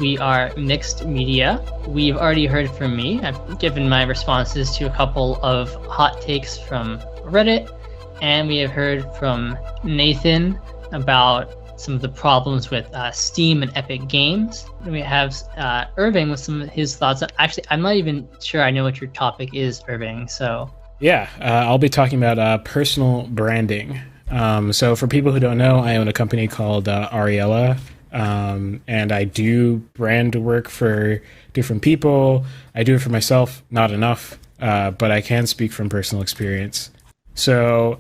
We are Mixed Media. We've already heard from me. I've given my responses to a couple of hot takes from Reddit, and we have heard from Nathan about some of the problems with Steam and Epic Games. And we have Irving with some of his thoughts. Actually, I'm not even sure I know what your topic is, Irving, so... Yeah, I'll be talking about personal branding. So for people who don't know, I own a company called Ariella, and I do brand work for different people. I do it for myself, not enough, but I can speak from personal experience. So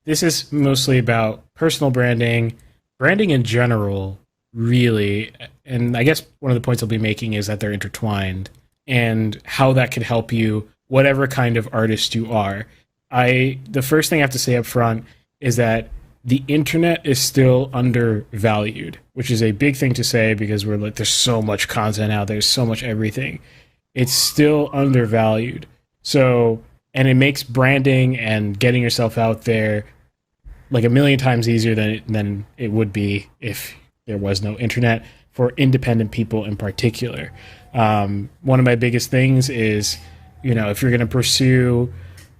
this is mostly about personal branding in general, really. And I guess one of the points I'll be making is that they're intertwined and how that could help you, whatever kind of artist you are. The first thing I have to say up front is that the internet is still undervalued, which is a big thing to say because we're like, there's so much content out there, so much everything. It's still undervalued. So, and it makes branding and getting yourself out there like a million times easier than it would be if there was no internet for independent people in particular. One of my biggest things is, if you're going to pursue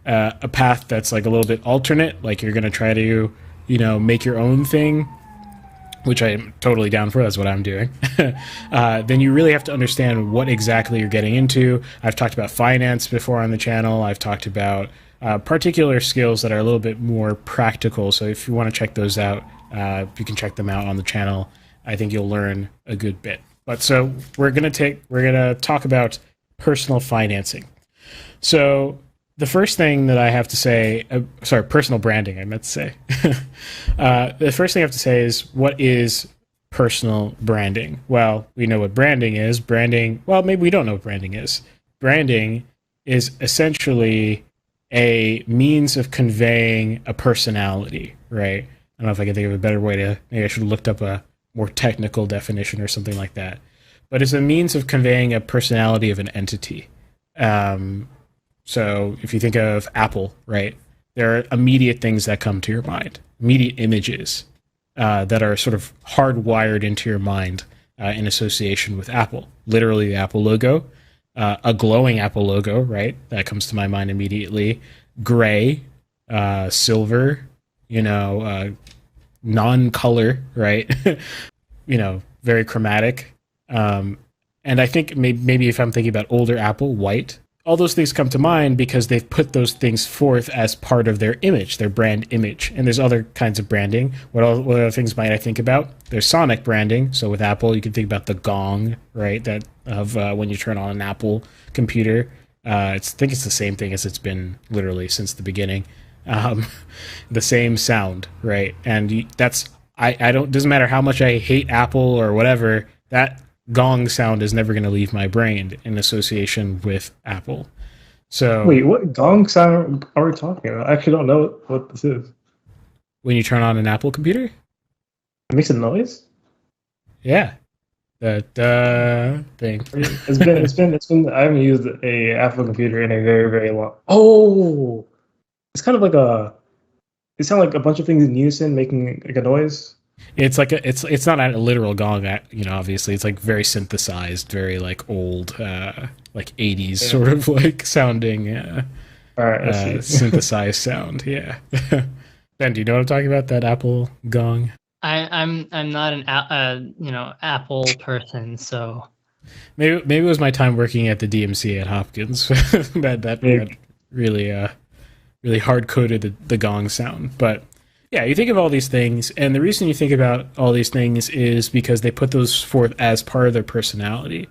a path that's like a little bit alternate, like you're going to try to, make your own thing, which I'm totally down for, that's what I'm doing, then you really have to understand what exactly you're getting into. I've talked about finance before on the channel. I've talked about particular skills that are a little bit more practical. So if you want to check those out, you can check them out on the channel. I think you'll learn a good bit. But so we're going to talk about personal financing. So the first thing that I have to say, personal branding, I meant to say. The first thing I have to say is, what is personal branding? Well, we know what branding is. Maybe we don't know what branding is. Branding is essentially a means of conveying a personality, right? I don't know if I can think of a better way maybe I should have looked up a more technical definition or something like that. But it's a means of conveying a personality of an entity. So if you think of Apple, right, there are immediate things that come to your mind, immediate images that are sort of hardwired into your mind in association with Apple. Literally the Apple logo, a glowing Apple logo, right, that comes to my mind immediately. Gray, silver, non-color, right, very chromatic. And I think maybe if I'm thinking about older Apple, white. All those things come to mind because they've put those things forth as part of their image, their brand image. And there's other kinds of branding. What other things might I think about? There's sonic branding. So with Apple, you can think about the gong, right? That of when you turn on an Apple computer. I think it's the same thing as it's been literally since the beginning. The same sound, right? And doesn't matter how much I hate Apple or whatever, that gong sound is never going to leave my brain in association with Apple. So wait, what gong sound are we talking about? I actually don't know what this is. When you turn on an Apple computer, It makes a noise? Yeah, that thing. It's been. I haven't used a Apple computer in a very, very long. Oh, it's kind of like it sounds like a bunch of things in unison making like a noise. It's like it's not a literal gong, obviously. It's like very synthesized, very like old, like 80s sort of like sounding All right, synthesized sound. Yeah. Ben, do you know what I'm talking about? That Apple gong? I'm not an Apple person, so Maybe it was my time working at the DMC at Hopkins that really hard coded the gong sound. But yeah, you think of all these things, and the reason you think about all these things is because they put those forth as part of their personality.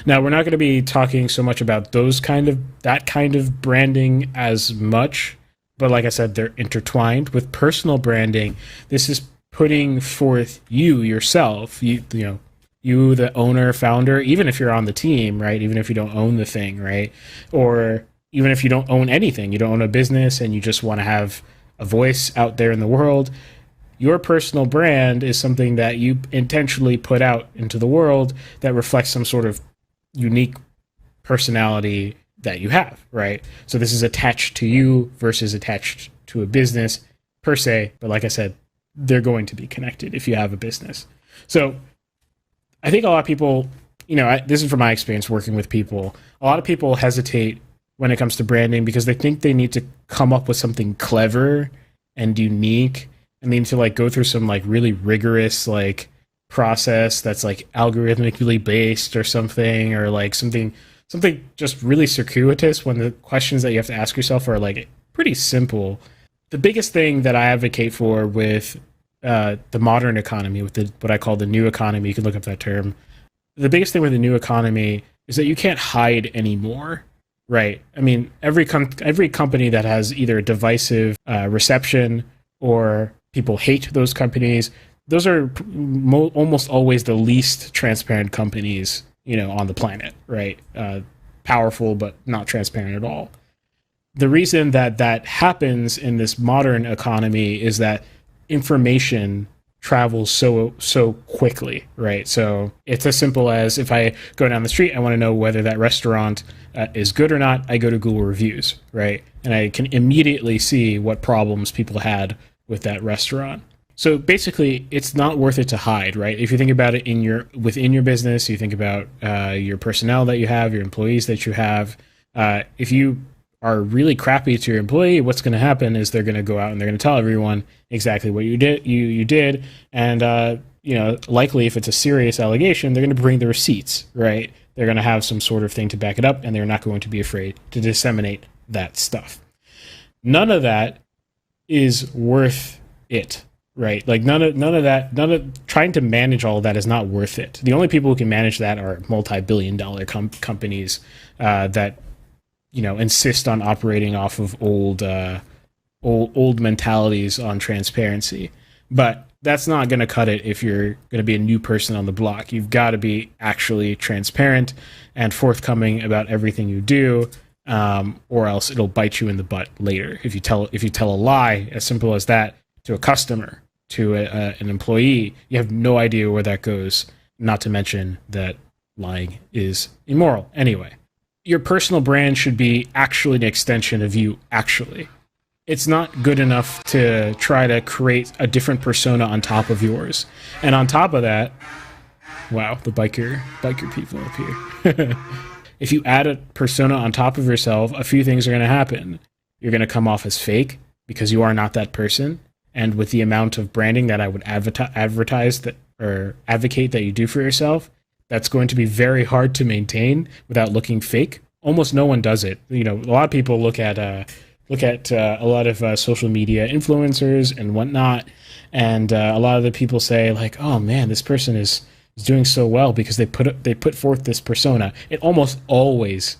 Now, we're not going to be talking so much about that kind of branding as much, but like I said, they're intertwined with personal branding. This is putting forth yourself, the owner, founder, even if you're on the team, right? Even if you don't own the thing, right? Or even if you don't own anything, you don't own a business, and you just want to have a voice out there in the world, your personal brand is something that you intentionally put out into the world that reflects some sort of unique personality that you have, right? So this is attached to you versus attached to a business per se, but like I said, they're going to be connected if you have a business. So I think a lot of people, this is from my experience working with people. A lot of people hesitate when it comes to branding because they think they need to come up with something clever and unique, and they need to like go through some like really rigorous like process that's like algorithmically based or something, or like something just really circuitous, when the questions that you have to ask yourself are like pretty simple. The biggest thing that I advocate for with the modern economy, with what I call the new economy, you can look up that term. The biggest thing with the new economy is that you can't hide anymore, right? I mean, every company that has either a divisive reception or people hate those companies, those are almost always the least transparent companies, on the planet, right? Powerful, but not transparent at all. The reason that happens in this modern economy is that information travels so quickly, right? So it's as simple as, if I go down the street, I want to know whether that restaurant is good or not, I go to Google reviews, right? And I can immediately see what problems people had with that restaurant. So basically, it's not worth it to hide, right? If you think about it within your business, you think about your personnel that you have, your employees that you have. If you are really crappy to your employee, what's going to happen is they're going to go out and they're going to tell everyone exactly what you did, and likely if it's a serious allegation, they're going to bring the receipts, right? They're going to have some sort of thing to back it up, and they're not going to be afraid to disseminate that stuff. None of that is worth it, right? Like none of trying to manage all of that is not worth it. The only people who can manage that are multi-billion-dollar companies that insist on operating off of old mentalities on transparency. But that's not going to cut it if you're going to be a new person on the block. You've got to be actually transparent and forthcoming about everything you do, or else it'll bite you in the butt later. If you tell a lie, as simple as that, to a customer, to an employee, you have no idea where that goes. Not to mention that lying is immoral anyway. Your personal brand should be actually an extension of you, actually. It's not good enough to try to create a different persona on top of yours. And on top of that, wow, the biker people up here. If you add a persona on top of yourself, a few things are going to happen. You're going to come off as fake because you are not that person. And with the amount of branding that I would advertise that, or advocate that you do for yourself, that's going to be very hard to maintain without looking fake. Almost no one does it. A lot of people look at a lot of social media influencers and whatnot, and a lot of the people say like, "Oh man, this person is doing so well because they put forth this persona." It almost always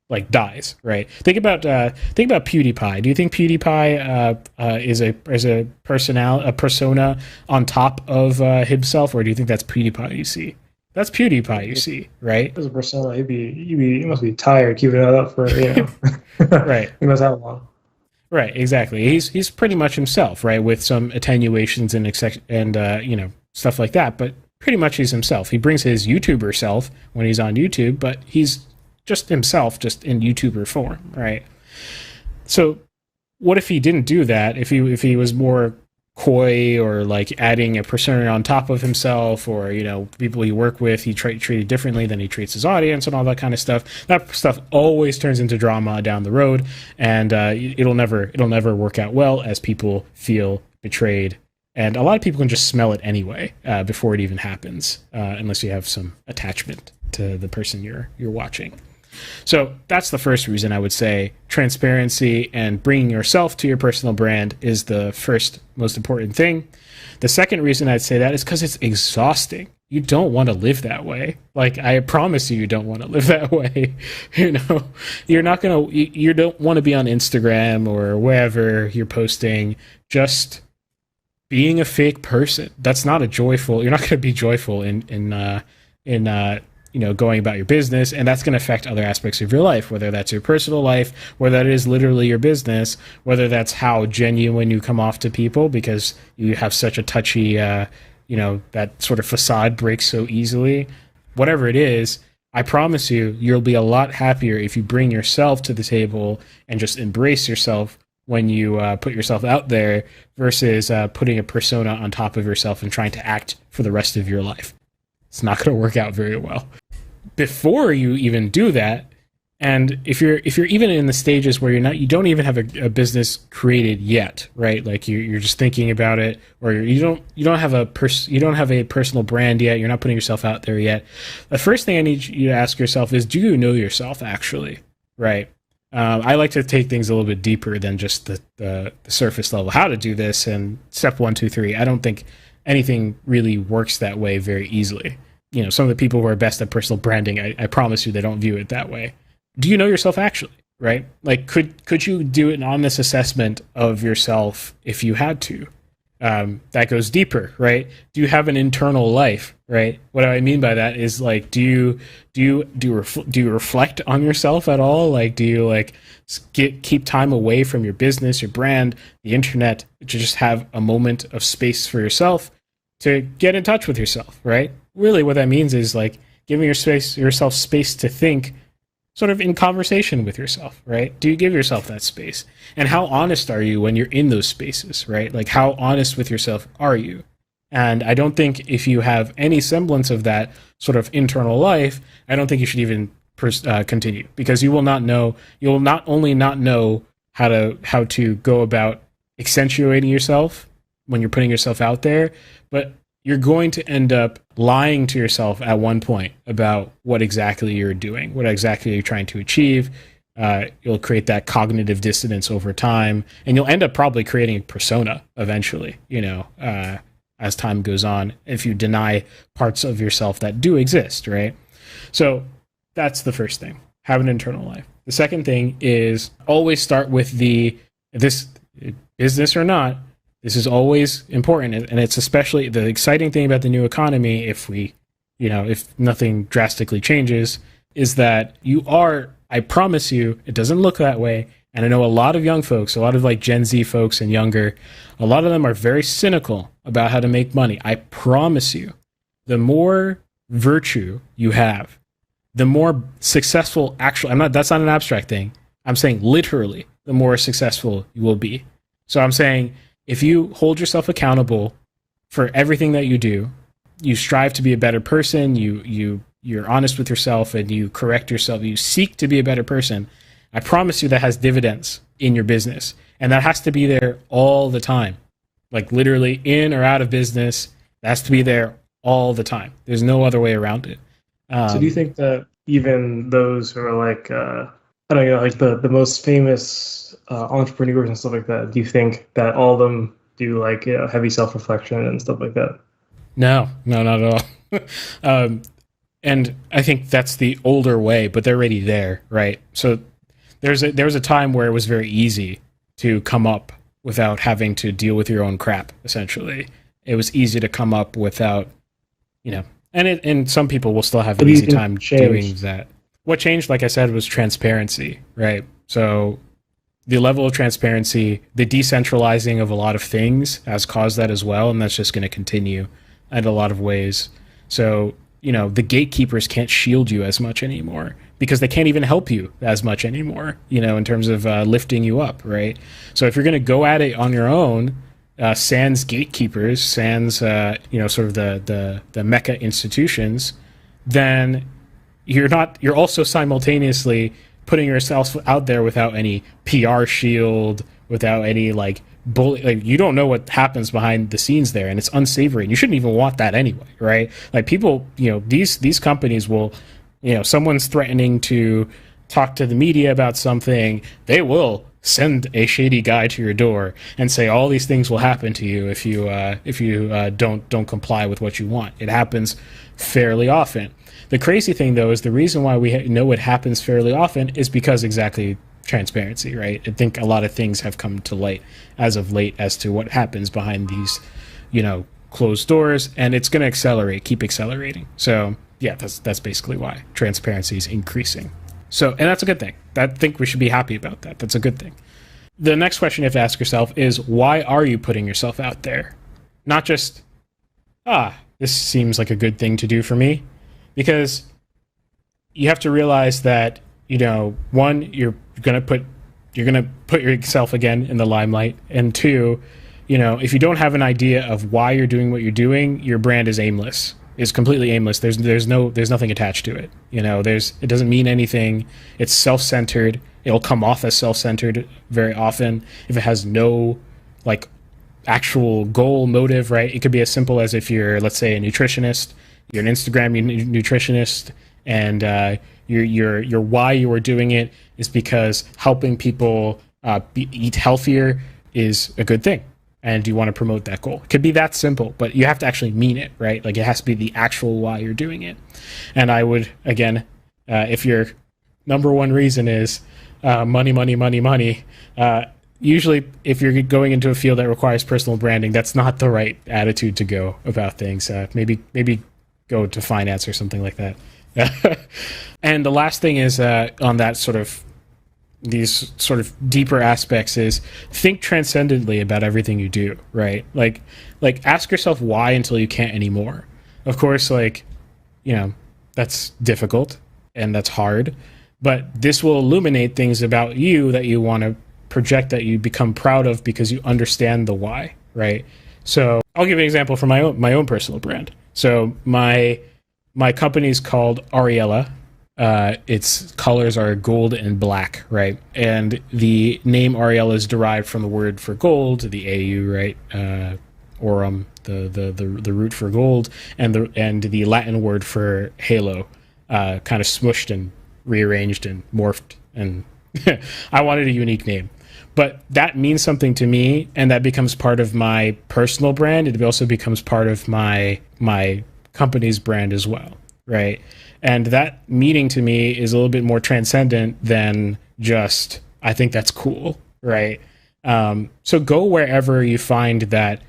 like dies, right? Think about PewDiePie. Do you think PewDiePie is a persona on top of himself, or do you think that's PewDiePie you see? That's PewDiePie you see, right? As a persona, he must be tired keeping that up for right. He must have a while. Right, exactly. He's pretty much himself, right, with some attenuations and stuff like that. But pretty much he's himself. He brings his YouTuber self when he's on YouTube, but he's just himself, just in YouTuber form, right? So, what if he didn't do that? If he was more coy, or like adding a persona on top of himself, or people he work with he treated differently than he treats his audience, and all that kind of stuff. That stuff always turns into drama down the road, and it'll never work out well, as people feel betrayed. And a lot of people can just smell it anyway before it even happens, unless you have some attachment to the person you're watching. So that's the first reason I would say transparency and bringing yourself to your personal brand is the first most important thing. The second reason I'd say that is because it's exhausting. You don't want to live that way. Like, I promise you don't want to live that way. You don't want to be on Instagram or wherever you're posting just being a fake person. That's not you're not going to be joyful in going about your business, and that's going to affect other aspects of your life, whether that's your personal life, whether that is literally your business, whether that's how genuine you come off to people because you have such a touchy, that sort of facade breaks so easily. Whatever it is, I promise you'll be a lot happier if you bring yourself to the table and just embrace yourself when you put yourself out there, versus putting a persona on top of yourself and trying to act for the rest of your life. It's not going to work out very well. before you even do that, and if you're even in the stages where you don't even have a business created yet, right? Like you're just thinking about it, or you don't have a personal brand yet. You're not putting yourself out there yet. The first thing I need you to ask yourself is, do you know yourself actually, right? I like to take things a little bit deeper than just the surface level. How to do this and step 1, 2, 3. I don't think anything really works that way very easily. Some of the people who are best at personal branding, I promise you, they don't view it that way. Do you know yourself actually, right? Like, could you do an honest assessment of yourself if you had to? That goes deeper, right? Do you have an internal life, right? What I mean by that is, like, do you reflect on yourself at all? Like, do you keep time away from your business, your brand, the internet, to just have a moment of space for yourself to get in touch with yourself, right? Really, what that means is like giving yourself space to think, sort of in conversation with yourself, right? Do you give yourself that space? And how honest are you when you're in those spaces, right? Like, how honest with yourself are you? And I don't think if you have any semblance of that sort of internal life, I don't think you should even continue, because you will not only not know how to go about accentuating yourself when you're putting yourself out there, but you're going to end up lying to yourself at one point about what exactly you're doing, what exactly you're trying to achieve. You'll create that cognitive dissonance over time, and you'll end up probably creating a persona eventually, as time goes on, if you deny parts of yourself that do exist, right? So that's the first thing. Have an internal life. The second thing is always start with this business or not. This is always important, and it's especially the exciting thing about the new economy, if nothing drastically changes, is that I promise you, it doesn't look that way. And I know a lot of young folks, a lot of like Gen Z folks and younger, a lot of them are very cynical about how to make money. I promise you, the more virtue you have, the more successful, that's not an abstract thing. I'm saying literally, the more successful you will be. So I'm saying, if you hold yourself accountable for everything that you do, you strive to be a better person, you're honest with yourself, and you correct yourself, you seek to be a better person, I promise you that has dividends in your business. And that has to be there all the time. Like, literally in or out of business, that has to be there all the time. There's no other way around it. So do you think that even those who are like, like the most famous entrepreneurs and stuff like that, do you think that all of them do like heavy self-reflection and stuff like that? No, not at all. And I think that's the older way, but they're already there, right? So there was a time where it was very easy to come up without having to deal with your own crap, essentially. It was easy to come up without, and some people will still have an easy time doing that. What changed, like I said, was transparency, right? So the level of transparency, the decentralizing of a lot of things has caused that as well, and that's just going to continue in a lot of ways. So, the gatekeepers can't shield you as much anymore, because they can't even help you as much anymore, in terms of lifting you up, right? So if you're going to go at it on your own, sans gatekeepers, sans, sort of the mecca institutions, then you're also simultaneously putting yourself out there without any PR shield, without any you don't know what happens behind the scenes there, and it's unsavory, and you shouldn't even want that anyway, right? Like, people, these companies will, someone's threatening to talk to the media about something, they will send a shady guy to your door and say all these things will happen to you if you don't comply with what you want. It happens fairly often. The crazy thing, though, is the reason why we know it happens fairly often is because exactly transparency, right? I think a lot of things have come to light as of late as to what happens behind these, closed doors, and it's going to keep accelerating. So yeah, that's basically why transparency is increasing. So, and that's a good thing. I think we should be happy about that. That's a good thing. The next question you have to ask yourself is, why are you putting yourself out there? Not just, this seems like a good thing to do for me. Because you have to realize that, one, you're gonna put yourself again in the limelight, and two, if you don't have an idea of why you're doing what you're doing, your brand is aimless, is completely aimless. There's nothing attached to it. It doesn't mean anything. It's self-centered. It'll come off as self-centered very often if it has no like actual goal, motive, right? It could be as simple as if you're, let's say, a nutritionist, you're an Instagram nutritionist, and your why you are doing it is because helping people eat healthier is a good thing, and you want to promote that goal. It could be that simple, but you have to actually mean it, right? Like, it has to be the actual why you're doing it. And I would, again, if your number one reason is money, usually if you're going into a field that requires personal branding, that's not the right attitude to go about things. Maybe go to finance or something like that. And the last thing is on that these sort of deeper aspects is think transcendently about everything you do, right? Like ask yourself why until you can't anymore. Of course, that's difficult and that's hard, but this will illuminate things about you that you want to project, that you become proud of because you understand the why, right? So I'll give an example from my own personal brand. So my company is called Ariella. Its colors are gold and black, right? And the name Ariella is derived from the word for gold, the AU, right? Aurum, the root for gold, and the Latin word for halo, kind of smushed and rearranged and morphed. And I wanted a unique name. But that means something to me, and that becomes part of my personal brand. It also becomes part of my company's brand as well, right? And that meaning to me is a little bit more transcendent than just, I think that's cool, right? So go wherever you find that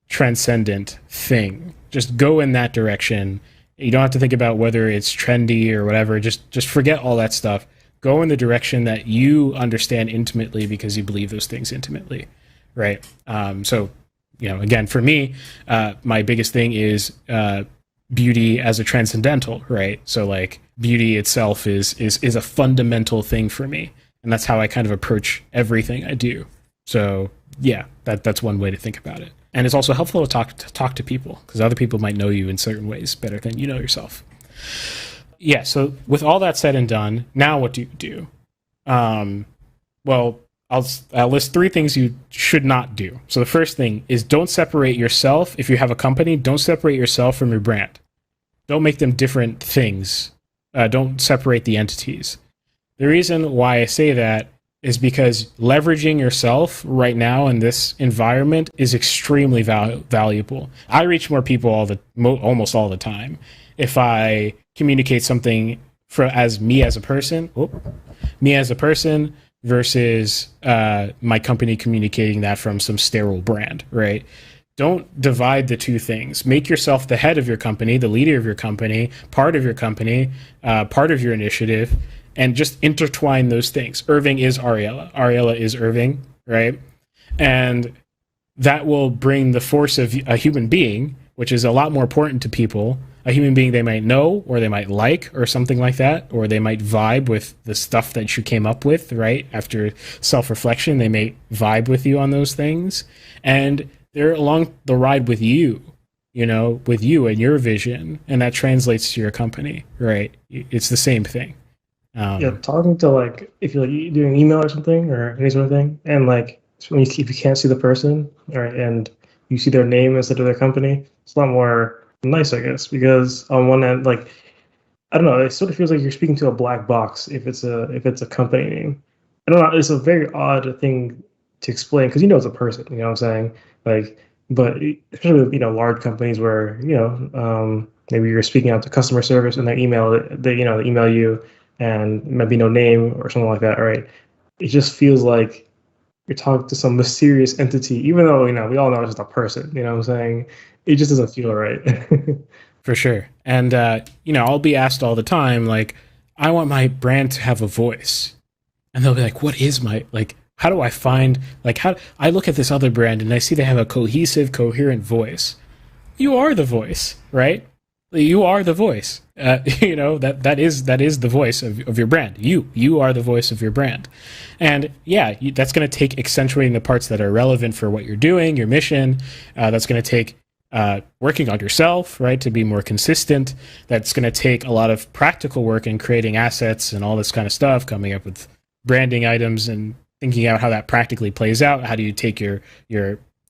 transcendent thing. Just go in that direction. You don't have to think about whether it's trendy or whatever. Just forget all that stuff. Go in the direction that you understand intimately because you believe those things intimately, right? So, again, for me, my biggest thing is beauty as a transcendental, right? So like beauty itself is a fundamental thing for me, and that's how I kind of approach everything I do. So yeah, that's one way to think about it. And it's also helpful to talk to people, because other people might know you in certain ways better than you know yourself. Yeah, so with all that said and done, now what do you do? Well, I'll list 3 things you should not do. So the first thing is, don't separate yourself. If you have a company, don't separate yourself from your brand. Don't make them different things. Don't separate the entities. The reason why I say that is because leveraging yourself right now in this environment is extremely valuable. I reach more people almost all the time if I communicate something as me as a person versus my company communicating that from some sterile brand, right? Don't divide the two things. Make yourself the head of your company, the leader of your company, part of your company, part of your initiative, and just intertwine those things. Irving is Ariella. Ariella is Irving, right? And that will bring the force of a human being, which is a lot more important to people, a human being they might know or they might like or something like that, or they might vibe with the stuff that you came up with, right? After self-reflection, they may vibe with you on those things. And they're along the ride with you, with you and your vision. And that translates to your company, right? It's the same thing. Talking to if you're doing an email or something or any sort of thing, and if you can't see the person, right, and you see their name instead of their company, it's a lot more nice, I guess, because on one end, I don't know, it sort of feels like you're speaking to a black box if it's a company name. I don't know, it's a very odd thing to explain because it's a person, you know what I'm saying? But especially with large companies where maybe you're speaking out to customer service and they email you and it might be no name or something like that, right? It just feels like you're talking to some mysterious entity, even though we all know it's just a person. You know what I'm saying? It just doesn't feel right. For sure. And I'll be asked all the time, I want my brand to have a voice, and they'll be like, "What is my How do I find how I look at this other brand and I see they have a cohesive, coherent voice." You are the voice, right? You are the voice. That is the voice of your brand. You are the voice of your brand. And that's going to take accentuating the parts that are relevant for what you're doing, your mission. That's going to take working on yourself, right, to be more consistent. That's going to take a lot of practical work in creating assets and all this kind of stuff, coming up with branding items and thinking out how that practically plays out. How do you take your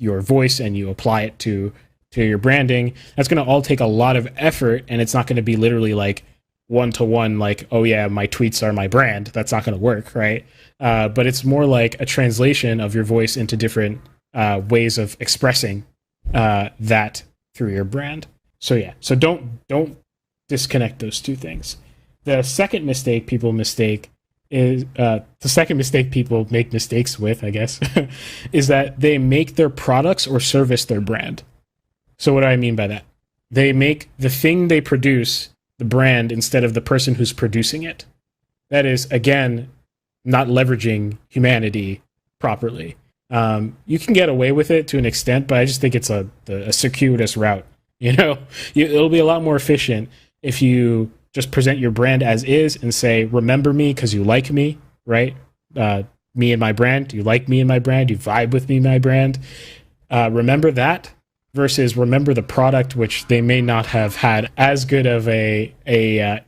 voice and you apply it to your branding? That's going to all take a lot of effort, and it's not going to be literally like one-to-one, like, oh yeah, my tweets are my brand. That's not going to work, right? But it's more like a translation of your voice into different ways of expressing that through your brand. So yeah, so don't disconnect those two things. The second mistake people make mistakes with, I guess, is that they make their products or service their brand. So what do I mean by that? They make the thing they produce the brand instead of the person who's producing it. That is, again, not leveraging humanity properly. You can get away with it to an extent, but I just think it's a circuitous route. It'll be a lot more efficient if you just present your brand as is and say, remember me because you like me, right? Me and my brand. You like me and my brand. You vibe with me and my brand. Remember that versus remember the product, which they may not have had as good of a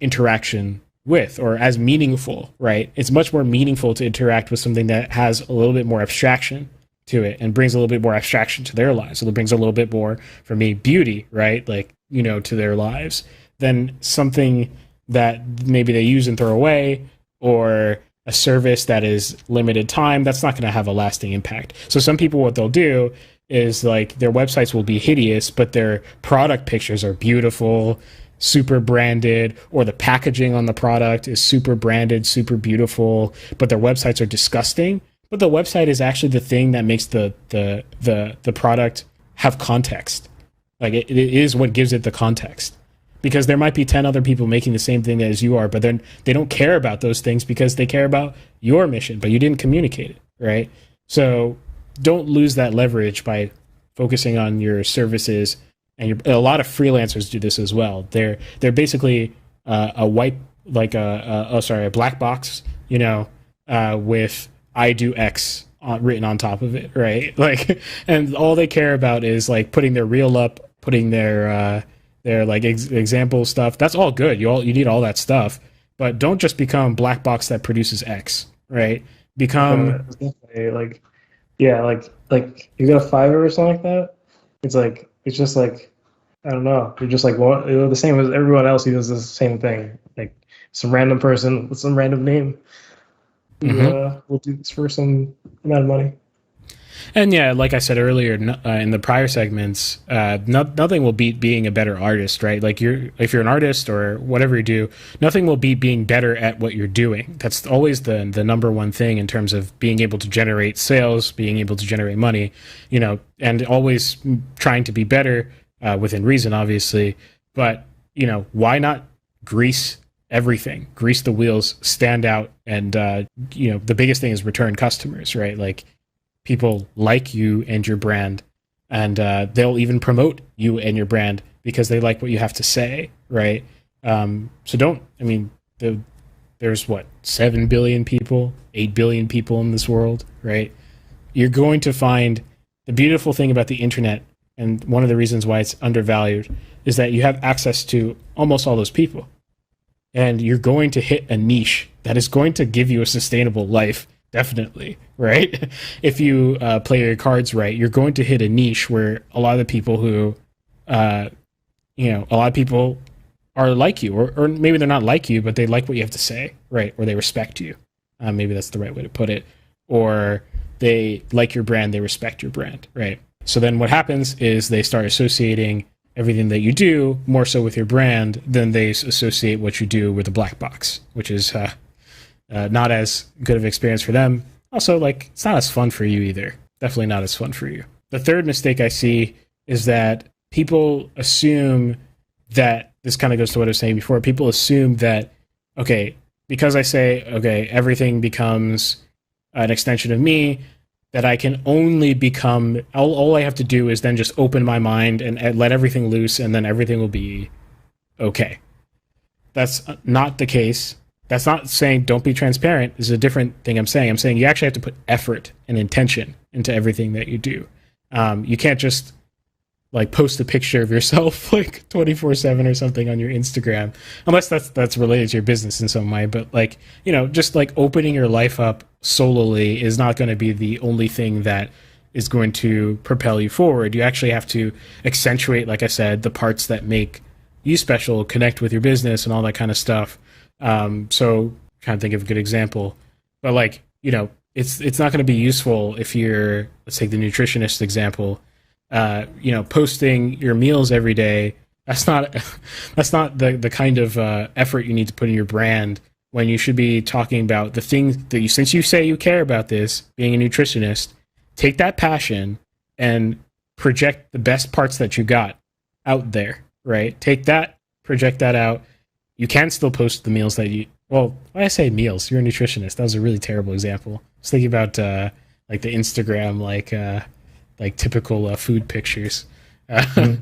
interaction with or as meaningful, right? It's much more meaningful to interact with something that has a little bit more abstraction to it and brings a little bit more abstraction to their lives. So it brings a little bit more, for me, beauty, right? Like, to their lives than something that maybe they use and throw away, or a service that is limited time. That's not going to have a lasting impact. So some people, what they'll do is like their websites will be hideous, but their product pictures are beautiful, super branded, or the packaging on the product is super branded, super beautiful, but their websites are disgusting. But the website is actually the thing that makes the product have context. Like it is what gives it the context. Because there might be 10 other people making the same thing as you are, but then they don't care about those things because they care about your mission, but you didn't communicate it, right? So don't lose that leverage by focusing on your services. And a lot of freelancers do this as well. They're basically a black box, with I do X written on top of it, right? Like, and all they care about is like putting their reel up, putting their like example stuff. That's all good. You need all that stuff, but don't just become black box that produces X, right? Become like you got a Fiverr or something like that. It's just like, I don't know. You're just like the same as everyone else who does the same thing. Like some random person with some random name who will do this for some amount of money. And yeah, like I said earlier in the prior segments, nothing will beat being a better artist, right? Like if you're an artist or whatever you do, nothing will beat being better at what you're doing. That's always the number one thing in terms of being able to generate sales, being able to generate money, and always trying to be better within reason, obviously. But, why not grease everything, grease the wheels, stand out, and, the biggest thing is return customers, right? Like, people like you and your brand, and they'll even promote you and your brand because they like what you have to say, right? So there's 7 billion people, 8 billion people in this world, right? You're going to find the beautiful thing about the internet, and one of the reasons why it's undervalued is that you have access to almost all those people. And you're going to hit a niche that is going to give you a sustainable life. Definitely, right? If you play your cards right, you're going to hit a niche where a lot of the people who, a lot of people are like you, or maybe they're not like you, but they like what you have to say, right? Or they respect you. Maybe that's the right way to put it. Or they like your brand, they respect your brand, right? So then what happens is they start associating everything that you do more so with your brand than they associate what you do with a black box, which is not as good of an experience for them. Also, it's not as fun for you either. Definitely not as fun for you. The third mistake I see is that people assume that, this kind of goes to what I was saying before, people assume that, okay, because I say, okay, everything becomes an extension of me, that I can only become, all I have to do is then just open my mind and let everything loose, and then everything will be okay. That's not the case. That's not saying don't be transparent. This is a different thing I'm saying. I'm saying you actually have to put effort and intention into everything that you do. You can't just like post a picture of yourself like 24/7 or something on your Instagram, unless that's related to your business in some way. But like, just like opening your life up solely is not going to be the only thing that is going to propel you forward. You actually have to accentuate, like I said, the parts that make you special, connect with your business and all that kind of stuff. So kind of think of a good example, but like, it's not going to be useful if you're, let's take the nutritionist example, posting your meals every day. That's not the kind of effort you need to put in your brand, when you should be talking about the things that since you say you care about this, being a nutritionist, take that passion and project the best parts that you got out there, right? Take that, project that out. You can still post the meals that when I say meals, you're a nutritionist. That was a really terrible example. I was thinking about like the Instagram, like typical food pictures. So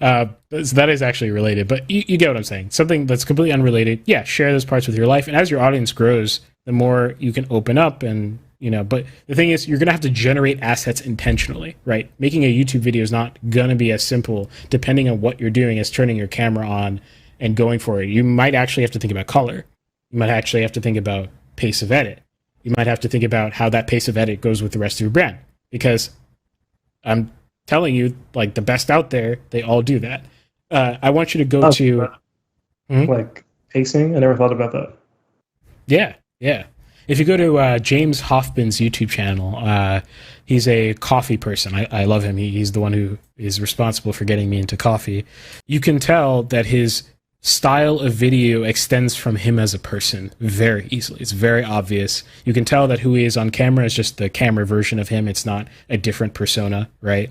that is actually related, but you get what I'm saying. Something that's completely unrelated. Yeah, share those parts with your life. And as your audience grows, the more you can open up and, but the thing is, you're going to have to generate assets intentionally, right? Making a YouTube video is not going to be as simple, depending on what you're doing, as turning your camera on and going for it. You might actually have to think about color. You might actually have to think about pace of edit. You might have to think about how that pace of edit goes with the rest of your brand, because I'm telling you, like, the best out there, they all do that. I want you to go to... Like pacing? I never thought about that. Yeah. If you go to James Hoffman's YouTube channel, he's a coffee person. I love him. He's the one who is responsible for getting me into coffee. You can tell that his style of video extends from him as a person very easily. It's very obvious. You can tell that who he is on camera is just the camera version of him. It's not a different persona, right?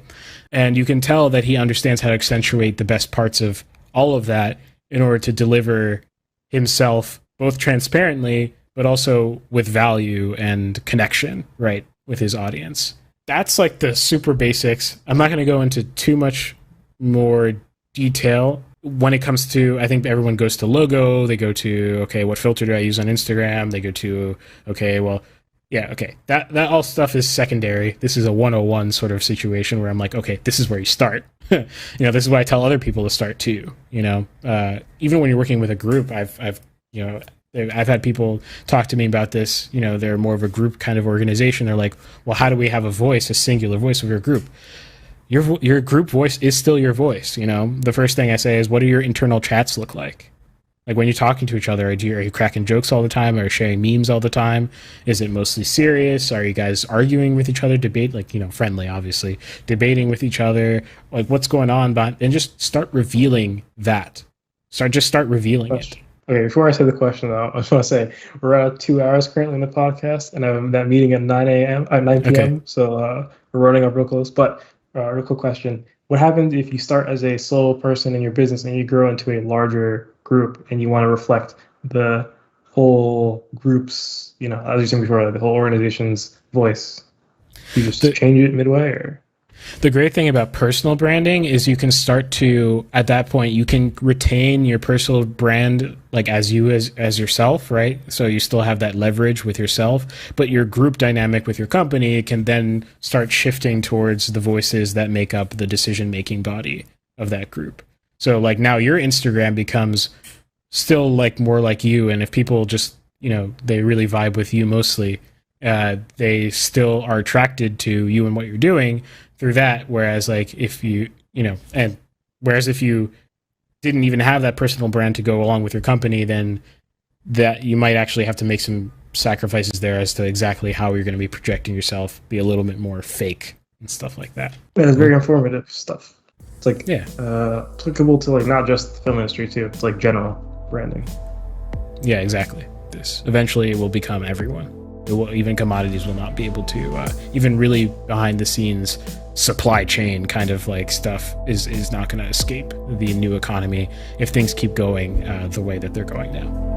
And you can tell that he understands how to accentuate the best parts of all of that in order to deliver himself both transparently, but also with value and connection, right, with his audience. That's like the super basics. I'm not going to go into too much more detail. When it comes to, I think everyone goes to logo, they go to, okay, what filter do I use on Instagram? They go to, that all stuff is secondary. This is a 101 sort of situation where I'm like, okay, this is where you start. This is why I tell other people to start too. Even when you're working with a group, I've had people talk to me about this. They're more of a group kind of organization. They're like, well, how do we have a singular voice of your group? Your group voice is still your voice. The first thing I say is, what do your internal chats look like? Like when you're talking to each other, are you cracking jokes all the time? Are you sharing memes all the time? Is it mostly serious? Are you guys arguing with each other? Debate, friendly, obviously. Debating with each other. Like, what's going on? And just start revealing that. Start revealing it. Okay, before I say the question, though, I just want to say we're at 2 hours currently in the podcast, and I have that meeting at 9 p.m. Okay. So we're running up real close. But real quick question. What happens if you start as a solo person in your business and you grow into a larger group and you want to reflect the whole group's, as you said before, like the whole organization's voice? You just change it midway, or? The great thing about personal branding is you can start to, at that point, you can retain your personal brand like as yourself, right? So you still have that leverage with yourself, but your group dynamic with your company can then start shifting towards the voices that make up the decision-making body of that group. So like now your Instagram becomes still like more like you, and if people just, they really vibe with you mostly, they still are attracted to you and what you're doing through that. Whereas like if you didn't even have that personal brand to go along with your company, then that you might actually have to make some sacrifices there as to exactly how you're going to be projecting yourself, be a little bit more fake and stuff like that. Yeah, it's very informative stuff. It's like applicable to like not just the film industry too. It's like general branding. Yeah, exactly. This eventually will become everyone. Even commodities will not be able to, even really behind the scenes supply chain kind of like stuff is not going to escape the new economy if things keep going the way that they're going now.